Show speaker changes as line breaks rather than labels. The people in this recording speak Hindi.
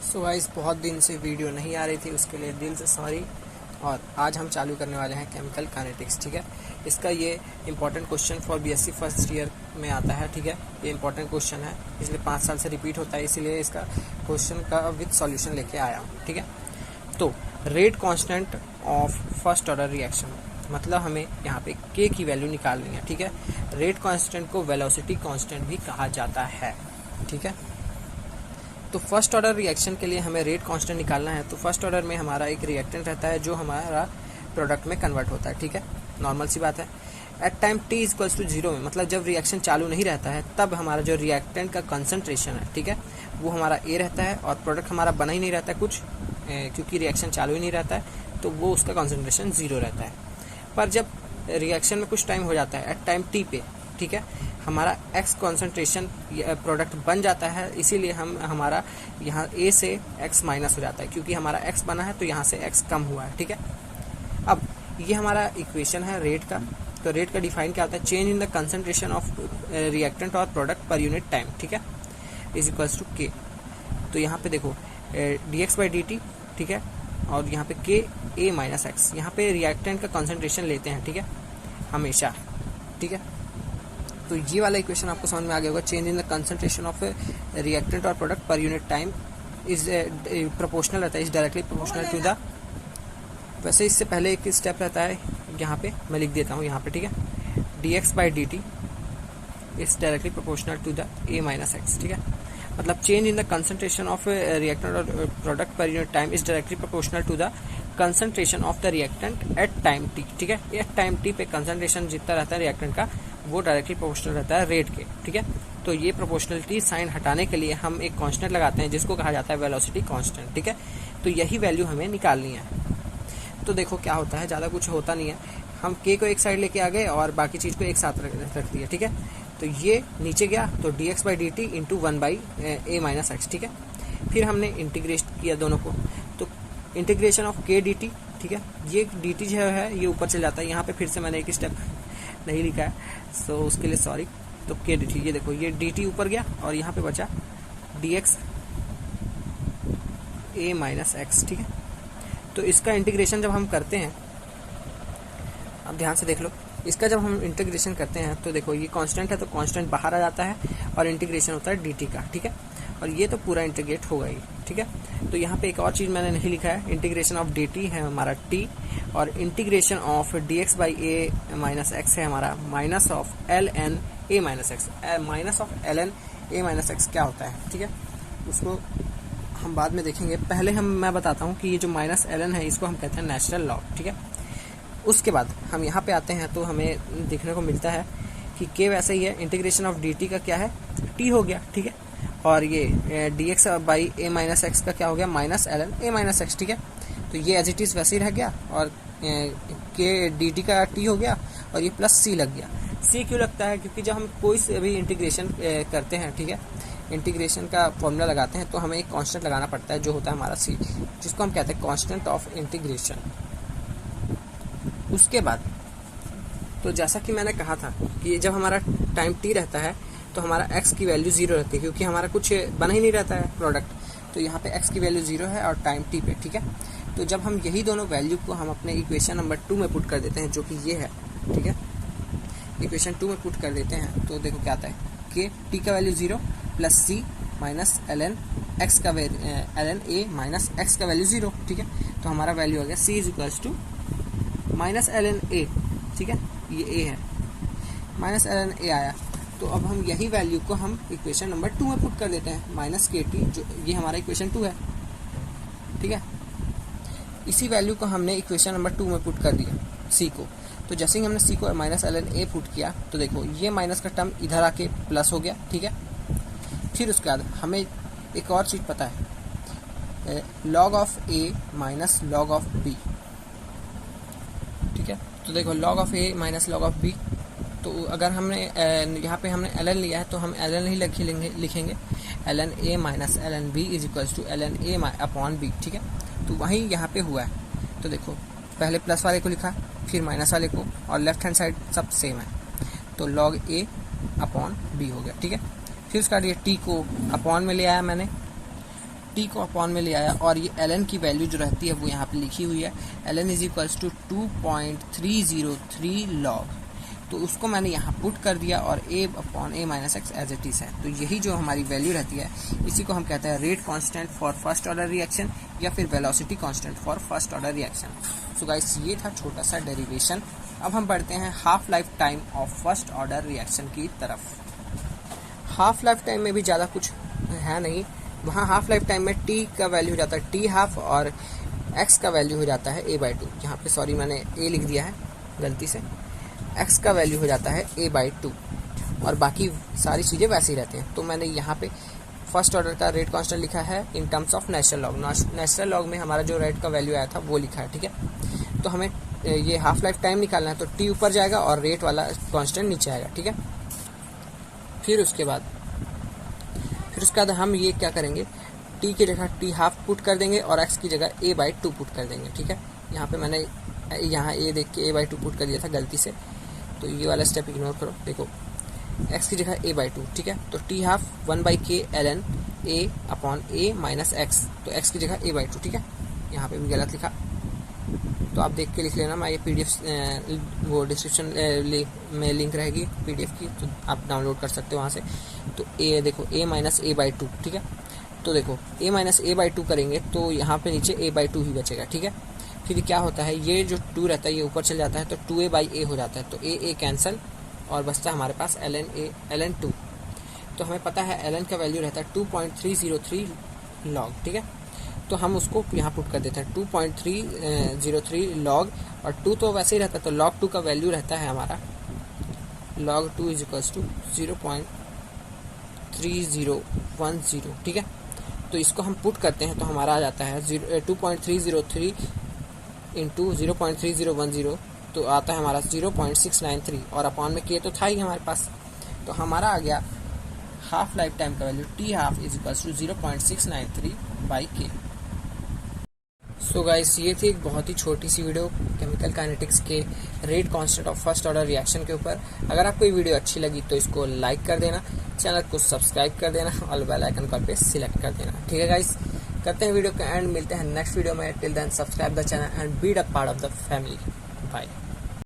सो गाइस बहुत दिन से वीडियो नहीं आ रही थी, उसके लिए दिल से सॉरी। और आज हम चालू करने वाले हैं केमिकल काइनेटिक्स। ठीक है, इसका ये important question for BSc first year में आता है। ठीक है, ये इंपॉर्टेंट क्वेश्चन है, इसलिए 5 साल से रिपीट होता है, इसीलिए इसका क्वेश्चन का विद सॉल्यूशन लेके आया हूँ। ठीक है, तो rate constant of first order reaction, मतलब हमें यहाँ पे के की वैल्यू निकालनी है। ठीक है, रेट कांस्टेंट को वेलोसिटी कांस्टेंट भी कहा जाता है। ठीक है, तो फर्स्ट ऑर्डर रिएक्शन के लिए हमें रेट कांस्टेंट निकालना है। तो फर्स्ट ऑर्डर में हमारा एक रिएक्टेंट रहता है जो हमारा प्रोडक्ट में कन्वर्ट होता है। ठीक है, नॉर्मल सी बात है। At time T equals to 0 में, मतलब जब रिएक्शन चालू नहीं रहता है तब हमारा जो रिएक्टेंट का कंसंट्रेशन है, ठीक है, वो हमारा ए रहता है और प्रोडक्ट हमारा बना ही नहीं रहता है कुछ, क्योंकि रिएक्शन चालू ही नहीं रहता है, तो वो उसका कंसंट्रेशन 0 रहता है। पर जब रिएक्शन में कुछ टाइम हो जाता है एट टाइम टी पे, ठीक है, हमारा एक्स कॉन्सेंट्रेशन प्रोडक्ट बन जाता है, इसीलिए हम हमारा यहाँ ए से एक्स माइनस हो जाता है, क्योंकि हमारा एक्स बना है तो यहाँ से एक्स कम हुआ है। ठीक है, अब ये हमारा इक्वेशन है रेट का। तो रेट का डिफाइन क्या होता है? Change in the concentration of reactant और प्रोडक्ट पर यूनिट टाइम। ठीक है, इज इक्वल्स टू के। तो यहाँ पे देखो D X by D T, ठीक है, और यहाँ पे के ए माइनस एक्स, यहाँ पे रिएक्टेंट का कंसंट्रेशन लेते हैं। ठीक है, हमेशा। ठीक है, तो ये वाला इक्वेशन आपको समझ में आ गया होगा। Change in the concentration of reactant और product per unit time is proportional रहता है, is directly proportional to the, वैसे इससे पहले एक स्टेप रहता है, यहाँ पे मैं लिख देता हूँ यहाँ पे। ठीक है, D X by D T is directly proportional to the A minus X. ठीक है, मतलब change in the concentration of reactant और product per unit time is directly proportional to the concentration of the reactant at time T. ठीक है, एट टाइम टी पे कंसंट्रेशन जितना रहता है रिएक्टेंट का, वो डायरेक्टली प्रोपोर्शनल रहता है रेट के। ठीक है, तो ये प्रोपोर्शनलिटी साइन हटाने के लिए हम एक कांस्टेंट लगाते हैं जिसको कहा जाता है वेलोसिटी कांस्टेंट। ठीक है, तो यही वैल्यू हमें निकालनी है। तो देखो क्या होता है, ज़्यादा कुछ होता नहीं है, हम के को एक साइड लेके आ गए और बाकी चीज़ को एक साथ रख दिया। ठीक है, तो ये नीचे गया तो D X by D T into 1 by A minus X. ठीक है, फिर हमने इंटीग्रेट किया दोनों को, तो इंटीग्रेशन ऑफ के डी टी, ठीक है, ये डी टी जो है ये ऊपर चल जाता है। यहाँ पे फिर से मैंने एक स्टेप नहीं लिखा है, सो उसके लिए सॉरी। तो के डी टी, ये देखो ये डी टी ऊपर गया और यहाँ पे बचा डी एक्स ए माइनस एक्स। ठीक है, तो इसका इंटीग्रेशन जब हम करते हैं, अब ध्यान से देख लो, इसका जब हम इंटीग्रेशन करते हैं तो देखो ये कांस्टेंट है तो कांस्टेंट बाहर आ जाता है और इंटीग्रेशन होता है dt का। ठीक है, और ये तो पूरा इंटीग्रेट होगा ही। ठीक है, तो यहाँ पे एक और चीज़ मैंने नहीं लिखा है, इंटीग्रेशन ऑफ dt है हमारा t, और integration of dx by A minus X है हमारा minus of L N A minus X. Minus of L N A minus X क्या होता है? ठीक है, उसको हम बाद में देखेंगे, पहले मैं बताता हूँ कि ये जो माइनस एल एन है इसको हम कहते हैं नेचुरल लॉग। ठीक है, उसके बाद हम यहाँ पे आते हैं तो हमें देखने को मिलता है कि के वैसे ही है, इंटीग्रेशन ऑफ डी टी का क्या है? टी हो गया। ठीक है, और ये D X by A minus X का क्या हो गया? Minus L N A minus X. ठीक है, तो ये एज इट इज़ वैसे ही रह गया, और के डी टी का टी हो गया और ये प्लस सी लग गया। सी क्यों लगता है? क्योंकि जब हम कोई से भी इंटीग्रेशन करते हैं, ठीक है, इंटीग्रेशन का फॉर्मूला लगाते हैं तो हमें एक कांस्टेंट लगाना पड़ता है जो होता है हमारा सी, जिसको हम कहते हैं कांस्टेंट ऑफ इंटीग्रेशन। उसके बाद तो जैसा कि मैंने कहा था कि जब हमारा टाइम टी रहता है तो हमारा x की वैल्यू 0 रहती है, क्योंकि हमारा कुछ बना ही नहीं रहता है प्रोडक्ट, तो यहाँ पे x की वैल्यू 0 है और टाइम t पे। ठीक है, तो जब हम यही दोनों वैल्यू को हम अपने इक्वेशन नंबर 2 में पुट कर देते हैं, जो कि ये है, ठीक है, इक्वेशन 2 में पुट कर देते हैं तो देखो क्या आता है, कि t का value 0 plus C minus L N X का L N A minus X का वैल्यू 0। ठीक है, तो हमारा वैल्यू आ गया C is equals to minus L N A. ठीक है, ये ए है, माइनस एल एन ए आया, तो अब हम यही वैल्यू को हम इक्वेशन नंबर 2 में पुट कर देते हैं, माइनस के टी, जो ये हमारा इक्वेशन 2 है। ठीक है, इसी वैल्यू को हमने इक्वेशन नंबर 2 में पुट कर दिया सी को, तो जैसे ही हमने सी को minus L N A put किया तो देखो ये माइनस का टर्म इधर आके प्लस हो गया। ठीक है, फिर उसके बाद हमें एक और चीज़ पता है, log of A minus log of B. ठीक है, तो देखो log of A minus log of B, तो अगर हमने यहाँ पे हमने एल एन लिया है तो हम एल एन ही लिखेंगे L N A minus L N B is equals to L N A upon B. ठीक है, तो वही यहाँ पे हुआ है, तो देखो पहले प्लस वाले को लिखा, फिर माइनस वाले को, और लेफ्ट हैंड साइड सब सेम है, तो लॉग ए अपॉन बी हो गया। ठीक है, फिर उसका ये टी को अपॉन में ले आया मैंने, टी को अपॉन में ले आया और ये एल एन की वैल्यू जो रहती है वो यहाँ पे लिखी हुई है, L N is equals to 2.303 log, तो उसको मैंने यहाँ पुट कर दिया और a upon a minus X as it is है। तो यही जो हमारी वैल्यू रहती है इसी को हम कहते हैं rate constant for first order reaction या फिर velocity constant for first order reaction. So guys ये था छोटा सा डेरिवेशन। अब हम बढ़ते हैं half life time of first order reaction की तरफ। हाफ लाइफ टाइम में भी ज़्यादा कुछ है नहीं, वहाँ हाफ लाइफ टाइम में t का वैल्यू हो जाता है t हाफ और x का वैल्यू हो जाता है a/2। यहाँ पे सॉरी मैंने a लिख दिया है गलती से, x का वैल्यू हो जाता है a/2 और बाकी सारी चीज़ें वैसे ही रहती हैं। तो मैंने यहाँ पे फर्स्ट ऑर्डर का रेट कांस्टेंट लिखा है in terms of natural log. Natural log में हमारा जो रेट का वैल्यू आया था वो लिखा है, ठीक है। तो हमें ये हाफ लाइफ टाइम निकालना है, तो t ऊपर जाएगा और रेट वाला कांस्टेंट नीचे आएगा, ठीक है। फिर उसके बाद हम ये क्या करेंगे, t की जगह t हाफ पुट कर देंगे और x की जगह a/2 पुट कर देंगे, ठीक है। यहाँ पे मैंने यहाँ a देख के a/2 पुट कर दिया था गलती से, तो ये वाला स्टेप इग्नोर करो। देखो x की जगह a/2, ठीक है। तो t half 1/k ln a upon a minus x, तो x की जगह a/2, ठीक है। यहाँ पे भी गलत लिखा, तो आप देख के लिख लेना। मैं ये PDF वो डिस्क्रिप्शन में लिंक रहेगी PDF की, तो आप डाउनलोड कर सकते हो वहाँ से। तो a देखो a माइनस a/2, ठीक है। तो देखो a माइनस a/2 करेंगे तो यहाँ पे नीचे a/2 ही बचेगा, ठीक है। फिर क्या होता है, ये जो 2 रहता है ये ऊपर चल जाता है तो 2a/a हो जाता है, तो a कैंसिल और बचता है हमारे पास ln2। तो हमें पता है ln का वैल्यू रहता है 2.303 लॉग, ठीक है। तो हम उसको यहाँ पुट कर देते हैं 2.303 लॉग, और 2 तो वैसे ही रहता है, तो log 2 का वैल्यू रहता है हमारा log 2 इज इक्वल्स टू 0.3010, ठीक है। तो इसको हम पुट करते हैं तो हमारा आ जाता है 2.303 इंटू 0.3010, तो आता है हमारा 0.693 और अपॉन में k तो था ही हमारे पास, तो हमारा आ गया हाफ लाइफ टाइम का value t half is equals to 0.693/k। So guys ये थी एक बहुत ही छोटी सी वीडियो केमिकल काइनेटिक्स के rate constant of first order reaction के ऊपर। अगर आपको ये वीडियो अच्छी लगी तो इसको लाइक कर देना, चैनल को सब्सक्राइब कर देना और बेल आइकन कॉल पे सिलेक्ट कर देना, ठीक है गाइस। करते हैं वीडियो का एंड, मिलते हैं नेक्स्ट वीडियो में। Till then subscribe the channel and be a part of the family. Bye.